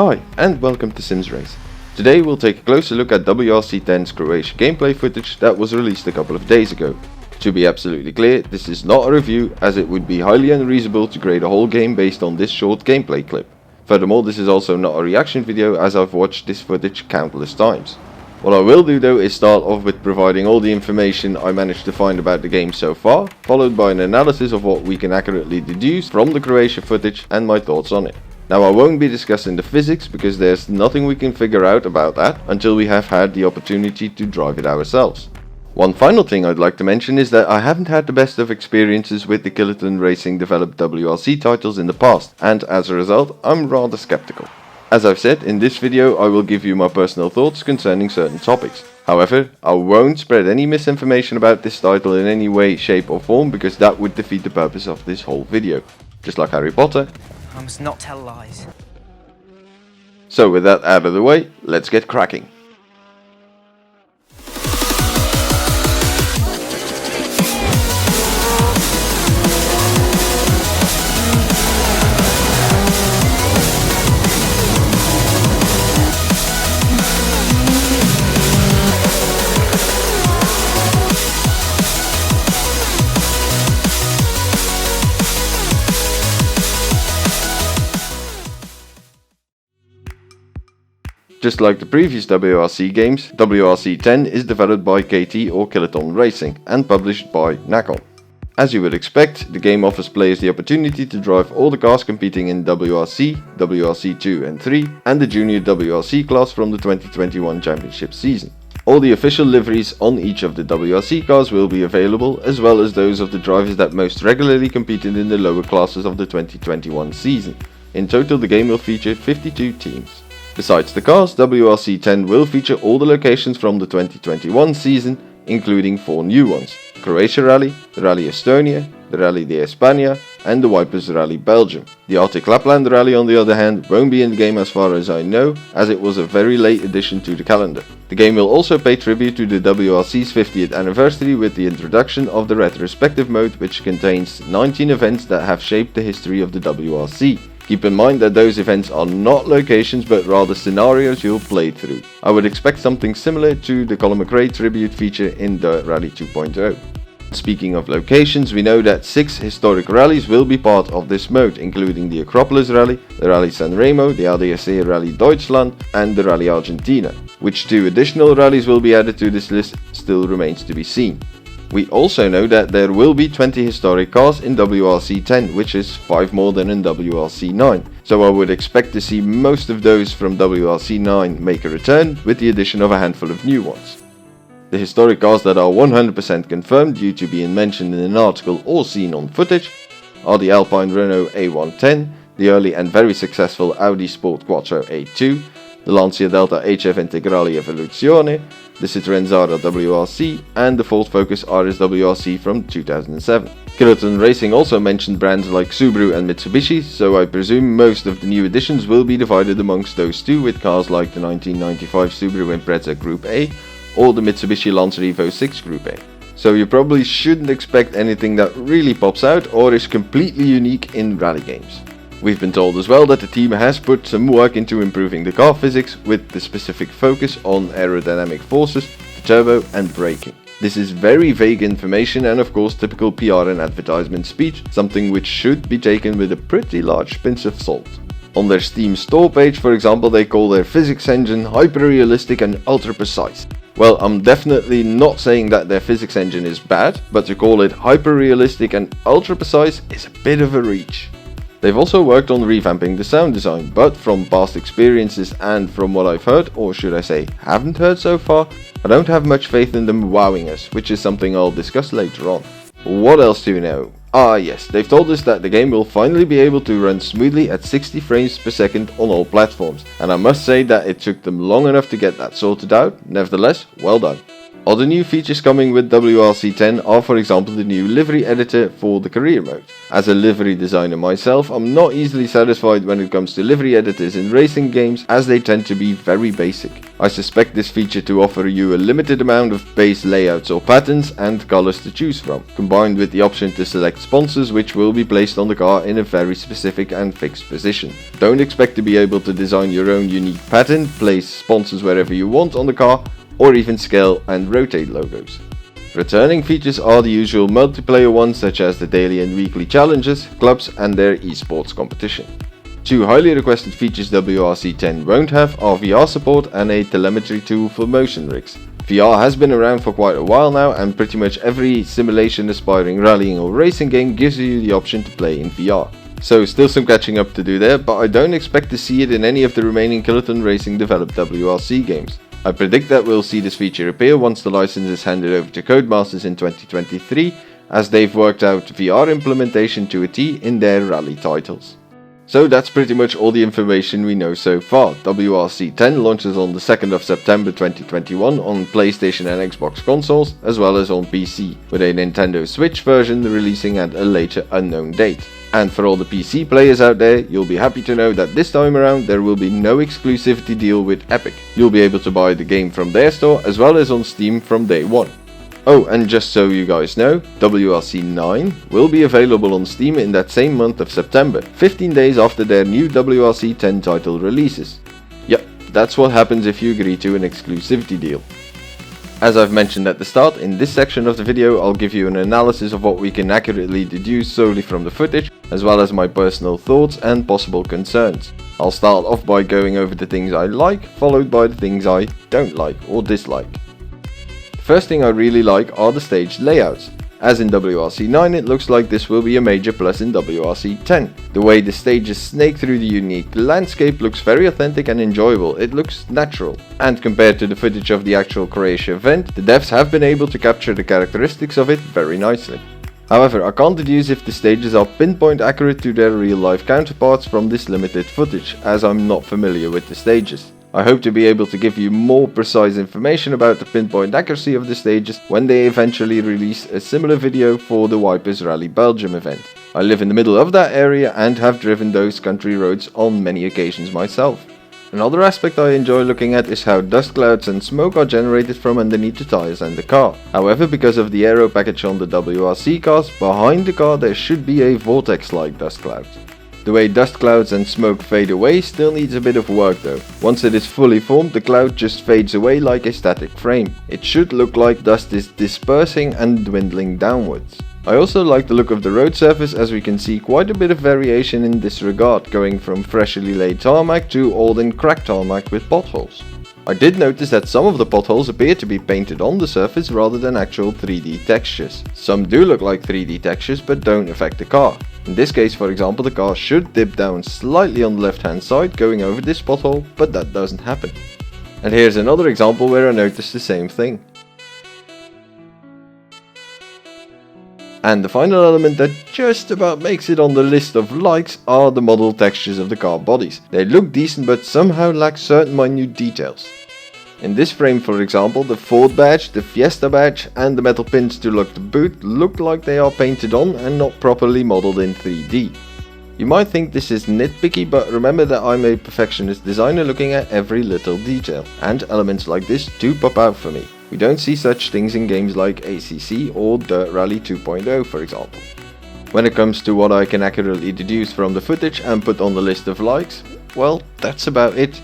Hi, and welcome to simracing. Today we'll take a closer look at WRC 10's Croatia gameplay footage that was released a couple of days ago. To be absolutely clear, this is not a review, as it would be highly unreasonable to grade a whole game based on this short gameplay clip. Furthermore, this is also not a reaction video, as I've watched this footage countless times. What I will do though is start off with providing all the information I managed to find about the game so far, followed by an analysis of what we can accurately deduce from the Croatia footage and my thoughts on it. Now, I won't be discussing the physics because there's nothing we can figure out about that until we have had the opportunity to drive it ourselves. One final thing I'd like to mention is that I haven't had the best of experiences with the Kiloton Racing developed WRC titles in the past, and as a result I'm rather skeptical. As I've said, in this video I will give you my personal thoughts concerning certain topics. However, I won't spread any misinformation about this title in any way, shape or form, because that would defeat the purpose of this whole video. Just like Harry Potter, I must not tell lies. So with that out of the way, let's get cracking. Just like the previous WRC games, WRC 10 is developed by KT or Kiloton Racing and published by Nakon. As you would expect, the game offers players the opportunity to drive all the cars competing in WRC, WRC 2 and 3 and the Junior WRC class from the 2021 championship season. All the official liveries on each of the WRC cars will be available, as well as those of the drivers that most regularly competed in the lower classes of the 2021 season. In total, the game will feature 52 teams. Besides the cars, WRC 10 will feature all the locations from the 2021 season, including 4 new ones: Croatia Rally, the Rally Estonia, the Rally de España and the Wipers Rally Belgium. The Arctic Lapland Rally, on the other hand, won't be in the game as far as I know, as it was a very late addition to the calendar. The game will also pay tribute to the WRC's 50th anniversary with the introduction of the retrospective mode, which contains 19 events that have shaped the history of the WRC. Keep in mind that those events are not locations but rather scenarios you'll play through. I would expect something similar to the Colin McRae tribute feature in the Rally 2.0. Speaking of locations, we know that 6 historic rallies will be part of this mode, including the Acropolis Rally, the Rally San Remo, the ADAC Rally Deutschland and the Rally Argentina. Which 2 additional rallies will be added to this list still remains to be seen. We also know that there will be 20 historic cars in WRC 10, which is 5 more than in WRC 9, so I would expect to see most of those from WRC 9 make a return, with the addition of a handful of new ones. The historic cars that are 100% confirmed due to being mentioned in an article or seen on footage are the Alpine Renault A110, the early and very successful Audi Sport Quattro A2, the Lancia Delta HF Integrale Evoluzione, the Citroën Zara WRC and the Ford Focus RS WRC from 2007. Kiloton Racing also mentioned brands like Subaru and Mitsubishi, so I presume most of the new additions will be divided amongst those 2, with cars like the 1995 Subaru Impreza Group A or the Mitsubishi Lancer Evo 6 Group A. So you probably shouldn't expect anything that really pops out or is completely unique in rally games. We've been told as well that the team has put some work into improving the car physics, with the specific focus on aerodynamic forces, the turbo and braking. This is very vague information and of course typical PR and advertisement speech, something which should be taken with a pretty large pinch of salt. On their Steam store page, for example, they call their physics engine hyper-realistic and ultra-precise. Well, I'm definitely not saying that their physics engine is bad, but to call it hyper-realistic and ultra-precise is a bit of a reach. They've also worked on revamping the sound design, but from past experiences and from what I've heard, or should I say haven't heard so far, I don't have much faith in them wowing us, which is something I'll discuss later on. What else do you know? Ah yes, they've told us that the game will finally be able to run smoothly at 60 frames per second on all platforms, and I must say that it took them long enough to get that sorted out. Nevertheless, well done. Other new features coming with WRC 10 are, for example, the new livery editor for the career mode. As a livery designer myself, I'm not easily satisfied when it comes to livery editors in racing games, as they tend to be very basic. I suspect this feature to offer you a limited amount of base layouts or patterns and colors to choose from, combined with the option to select sponsors which will be placed on the car in a very specific and fixed position. Don't expect to be able to design your own unique pattern, place sponsors wherever you want on the car, or even scale and rotate logos. Returning features are the usual multiplayer ones, such as the daily and weekly challenges, clubs and their esports competition. Two highly requested features WRC 10 won't have are VR support and a telemetry tool for motion rigs. VR has been around for quite a while now, and pretty much every simulation aspiring rallying or racing game gives you the option to play in VR. So still some catching up to do there, but I don't expect to see it in any of the remaining Kiloton Racing developed WRC games. I predict that we'll see this feature appear once the license is handed over to Codemasters in 2023, as they've worked out VR implementation to a T in their rally titles. So that's pretty much all the information we know so far. WRC 10 launches on the 2nd of September 2021 on PlayStation and Xbox consoles, as well as on PC, with a Nintendo Switch version releasing at a later unknown date. And for all the PC players out there, you'll be happy to know that this time around there will be no exclusivity deal with Epic. You'll be able to buy the game from their store as well as on Steam from day one. Oh, and just so you guys know, WRC 9 will be available on Steam in that same month of September, 15 days after their new WRC 10 title releases. Yep, that's what happens if you agree to an exclusivity deal. As I've mentioned at the start, in this section of the video I'll give you an analysis of what we can accurately deduce solely from the footage, as well as my personal thoughts and possible concerns. I'll start off by going over the things I like, followed by the things I don't like or dislike. The first thing I really like are the stage layouts. As in WRC 9, it looks like this will be a major plus in WRC 10. The way the stages snake through the unique landscape looks very authentic and enjoyable. It looks natural. And compared to the footage of the actual Croatia event, the devs have been able to capture the characteristics of it very nicely. However, I can't deduce if the stages are pinpoint accurate to their real life counterparts from this limited footage, as I'm not familiar with the stages. I hope to be able to give you more precise information about the pinpoint accuracy of the stages when they eventually release a similar video for the Wipers Rally Belgium event. I live in the middle of that area and have driven those country roads on many occasions myself. Another aspect I enjoy looking at is how dust clouds and smoke are generated from underneath the tires and the car. However, because of the aero package on the WRC cars, behind the car there should be a vortex-like dust cloud. The way dust clouds and smoke fade away still needs a bit of work though. Once it is fully formed, the cloud just fades away like a static frame. It should look like dust is dispersing and dwindling downwards. I also like the look of the road surface, as we can see quite a bit of variation in this regard, going from freshly laid tarmac to old and cracked tarmac with potholes. I did notice that some of the potholes appear to be painted on the surface rather than actual 3D textures. Some do look like 3D textures but don't affect the car. In this case, for example, the car should dip down slightly on the left hand side going over this pothole, but that doesn't happen. And here's another example where I noticed the same thing. And the final element that just about makes it on the list of likes are the model textures of the car bodies. They look decent but somehow lack certain minute details. In this frame, for example, the Ford badge, the Fiesta badge and the metal pins to lock the boot look like they are painted on and not properly modeled in 3D. You might think this is nitpicky, but remember that I'm a perfectionist designer looking at every little detail, and elements like this do pop out for me. We don't see such things in games like ACC or Dirt Rally 2.0, for example. When it comes to what I can accurately deduce from the footage and put on the list of likes, well, that's about it.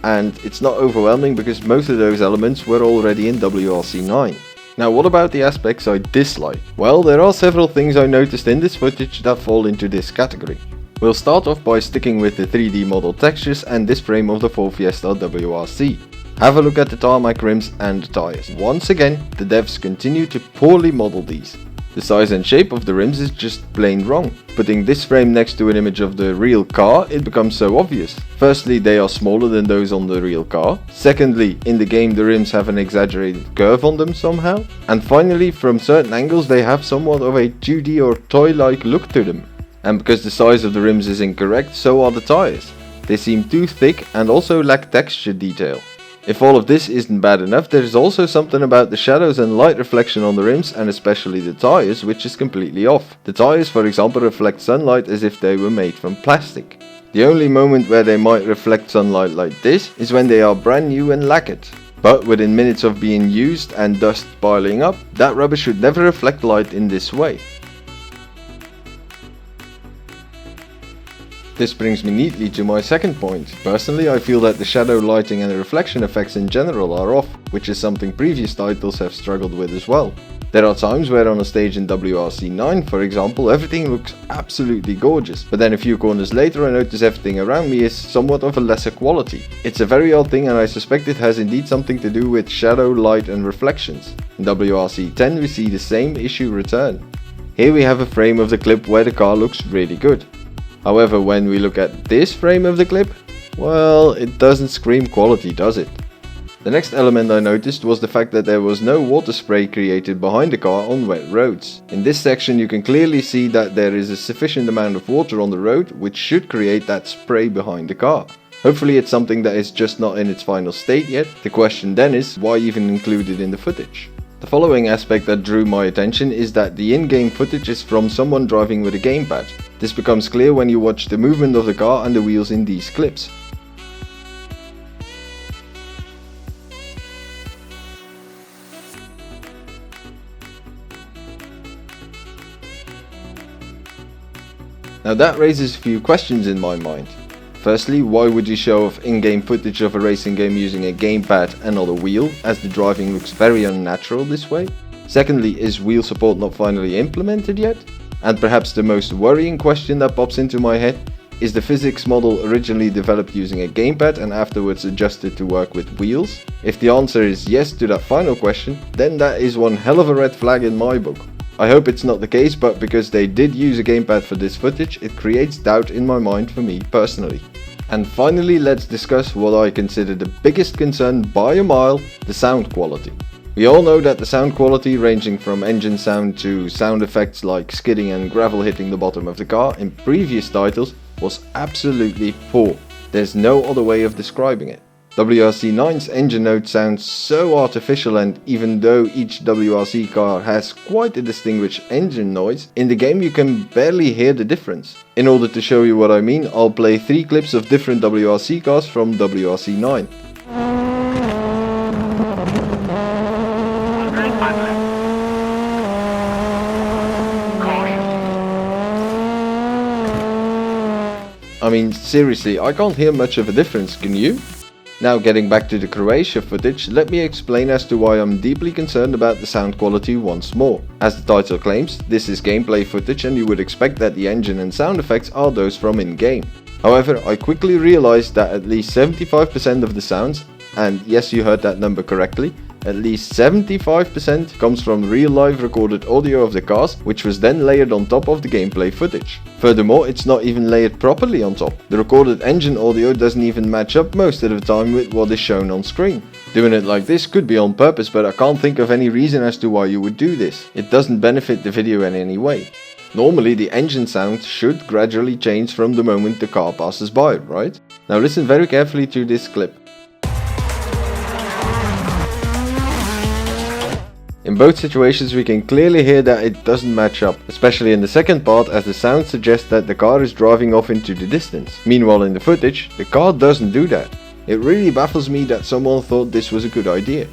And it's not overwhelming because most of those elements were already in WRC 9. Now, what about the aspects I dislike? Well, there are several things I noticed in this footage that fall into this category. We'll start off by sticking with the 3D model textures and this frame of the Ford Fiesta WRC. Have a look at the tarmac rims and tires. Once again, the devs continue to poorly model these. The size and shape of the rims is just plain wrong. Putting this frame next to an image of the real car, it becomes so obvious. Firstly, they are smaller than those on the real car. Secondly, in the game the rims have an exaggerated curve on them somehow. And finally, from certain angles they have somewhat of a 2D or toy-like look to them. And because the size of the rims is incorrect, so are the tires. They seem too thick and also lack texture detail. If all of this isn't bad enough, there is also something about the shadows and light reflection on the rims and especially the tires which is completely off. The tires, for example, reflect sunlight as if they were made from plastic. The only moment where they might reflect sunlight like this is when they are brand new and lacquered. But within minutes of being used and dust piling up, that rubber should never reflect light in this way. This brings me neatly to my second point. Personally, I feel that the shadow lighting and the reflection effects in general are off, which is something previous titles have struggled with as well. There are times where on a stage in WRC 9, for example, everything looks absolutely gorgeous, but then a few corners later I notice everything around me is somewhat of a lesser quality. It's a very odd thing and I suspect it has indeed something to do with shadow, light and reflections. In WRC 10 we see the same issue return. Here we have a frame of the clip where the car looks really good. However, when we look at this frame of the clip, well, it doesn't scream quality, does it? The next element I noticed was the fact that there was no water spray created behind the car on wet roads. In this section you can clearly see that there is a sufficient amount of water on the road which should create that spray behind the car. Hopefully it's something that is just not in its final state yet. The question then is, why even include it in the footage? The following aspect that drew my attention is that the in-game footage is from someone driving with a gamepad. This becomes clear when you watch the movement of the car and the wheels in these clips. Now that raises a few questions in my mind. Firstly, why would you show off in-game footage of a racing game using a gamepad and not a wheel, as the driving looks very unnatural this way? Secondly, is wheel support not finally implemented yet? And perhaps the most worrying question that pops into my head, is the physics model originally developed using a gamepad and afterwards adjusted to work with wheels? If the answer is yes to that final question, then that is one hell of a red flag in my book. I hope it's not the case, but because they did use a gamepad for this footage, it creates doubt in my mind for me personally. And finally, let's discuss what I consider the biggest concern by a mile, the sound quality. We all know that the sound quality, ranging from engine sound to sound effects like skidding and gravel hitting the bottom of the car in previous titles, was absolutely poor. There's no other way of describing it. WRC 9's engine note sounds so artificial, and even though each WRC car has quite a distinguished engine noise, in the game you can barely hear the difference. In order to show you what I mean, I'll play 3 clips of different WRC cars from WRC 9. I mean, seriously, I can't hear much of a difference, can you? Now getting back to the Croatia footage, let me explain as to why I'm deeply concerned about the sound quality once more. As the title claims, this is gameplay footage and you would expect that the engine and sound effects are those from in-game. However, I quickly realized that at least 75% of the sounds, and yes, you heard that number correctly, at least 75% comes from real live recorded audio of the cars, which was then layered on top of the gameplay footage. Furthermore, it's not even layered properly on top. The recorded engine audio doesn't even match up most of the time with what is shown on screen. Doing it like this could be on purpose, but I can't think of any reason as to why you would do this. It doesn't benefit the video in any way. Normally the engine sound should gradually change from the moment the car passes by, right? Now listen very carefully to this clip. In both situations we can clearly hear that it doesn't match up, especially in the second part, as the sound suggests that the car is driving off into the distance. Meanwhile in the footage, the car doesn't do that. It really baffles me that someone thought this was a good idea.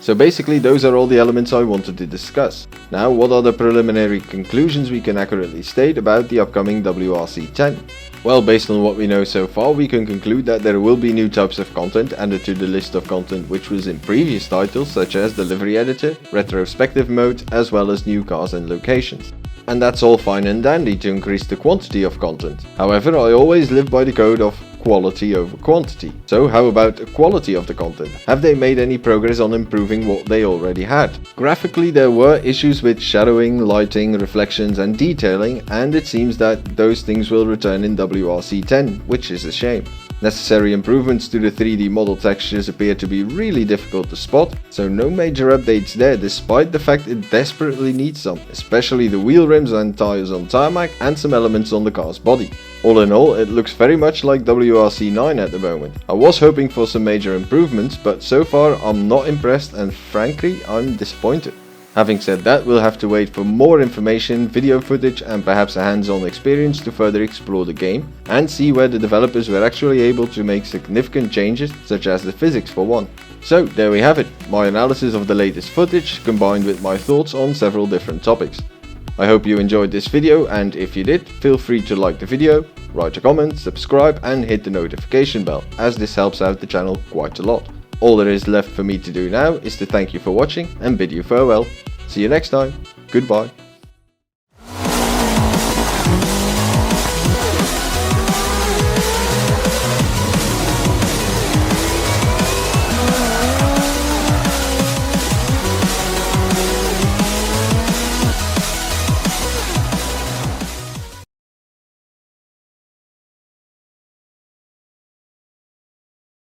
So basically those are all the elements I wanted to discuss. Now what are the preliminary conclusions we can accurately state about the upcoming WRC 10? Well, based on what we know so far, we can conclude that there will be new types of content added to the list of content which was in previous titles, such as the livery editor, retrospective mode, as well as new cars and locations. And that's all fine and dandy to increase the quantity of content. However, I always live by the code of quality over quantity. So how about the quality of the content? Have they made any progress on improving what they already had? Graphically there were issues with shadowing, lighting, reflections and detailing, and it seems that those things will return in WRC 10, which is a shame. Necessary improvements to the 3D model textures appear to be really difficult to spot, so no major updates there despite the fact it desperately needs some, especially the wheel rims and tires on tarmac and some elements on the car's body. All in all, it looks very much like WRC 9 at the moment. I was hoping for some major improvements, but so far I'm not impressed and frankly I'm disappointed. Having said that, we'll have to wait for more information, video footage and perhaps a hands-on experience to further explore the game and see where the developers were actually able to make significant changes, such as the physics for one. So there we have it, my analysis of the latest footage combined with my thoughts on several different topics. I hope you enjoyed this video, and if you did, feel free to like the video, write a comment, subscribe and hit the notification bell, as this helps out the channel quite a lot. All there is left for me to do now is to thank you for watching and bid you farewell. See you next time. Goodbye.